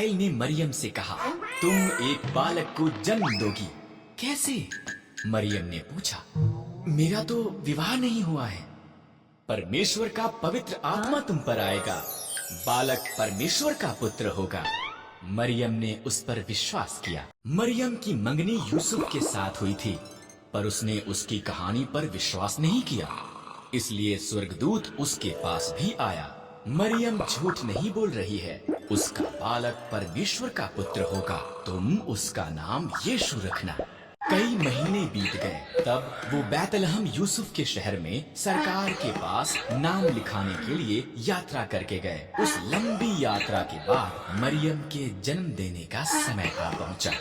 इस्राएल ने मरियम से कहा, तुम एक बालक को जन्म दोगी। कैसे? मरियम ने पूछा। मेरा तो विवाह नहीं हुआ है। परमेश्वर का पवित्र आत्मा तुम पर आएगा, बालक परमेश्वर का पुत्र होगा। मरियम ने उस पर विश्वास किया। मरियम की मंगनी यूसुफ के साथ हुई थी, पर उसने उसकी कहानी पर विश्वास नहीं किया, इसलिए स्वर्गदूत उसके पास भी आया। मरियम झूठ नहीं बोल रही है, उसका बालक परमेश्वर का पुत्र होगा, तुम उसका नाम यीशु रखना। कई महीने बीत गए, तब वो बैतलहम यूसुफ के शहर में सरकार के पास नाम लिखाने के लिए यात्रा करके गए। उस लंबी यात्रा के बाद मरियम के जन्म देने का समय आ पहुंचा।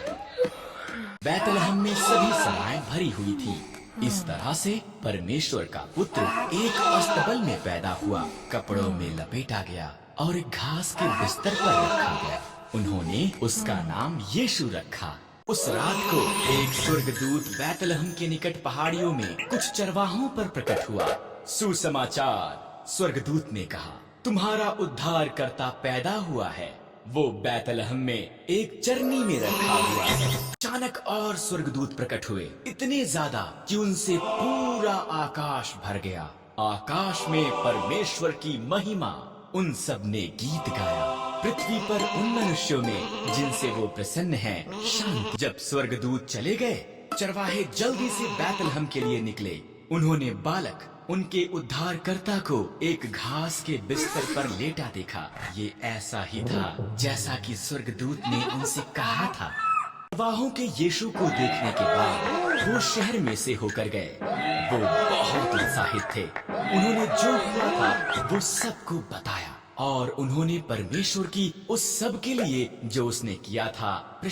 बैतलहम में सभी सभाएं भरी हुई थी। इस तरह से परमेश्वर का पुत्र एक अस्तबल में पैदा हुआ, कपड़ों में लपेटा गया और एक घास के बिस्तर पर रखा गया। उन्होंने उसका नाम यीशु रखा। उस रात को एक स्वर्गदूत बैतलहम के निकट पहाड़ियों में कुछ चरवाहों पर प्रकट हुआ। सुसमाचार, स्वर्गदूत ने कहा, तुम्हारा उद्धारकर्ता पैदा हुआ है, वो बैतलहम में एक चरनी में रखा हुआ है। अचानक और स्वर्गदूत प्रकट हुए, इतने ज्यादा कि उनसे पूरा आकाश भर गया। आकाश में परमेश्वर की महिमा। उन सब ने गीत गाया, पृथ्वी पर उन मनुष्यों में जिनसे वो प्रसन्न हैं शांति। जब स्वर्गदूत चले गए, चरवाहे जल्दी से बैतलहम के लिए निकले। उन्होंने बालक, उनके उद्धारकर्ता को एक घास के बिस्तर पर लेटा देखा। ये ऐसा ही था जैसा कि स्वर्गदूत ने उनसे कहा था। चरवाहों के यीशु को देखने के बाद वो शहर में से होकर गए। वो बहुत उत्साहित थे। उन्होंने जो हुआ था वो सबको बताया और उन्होंने परमेश्वर की उस सब के लिए जो उसने किया था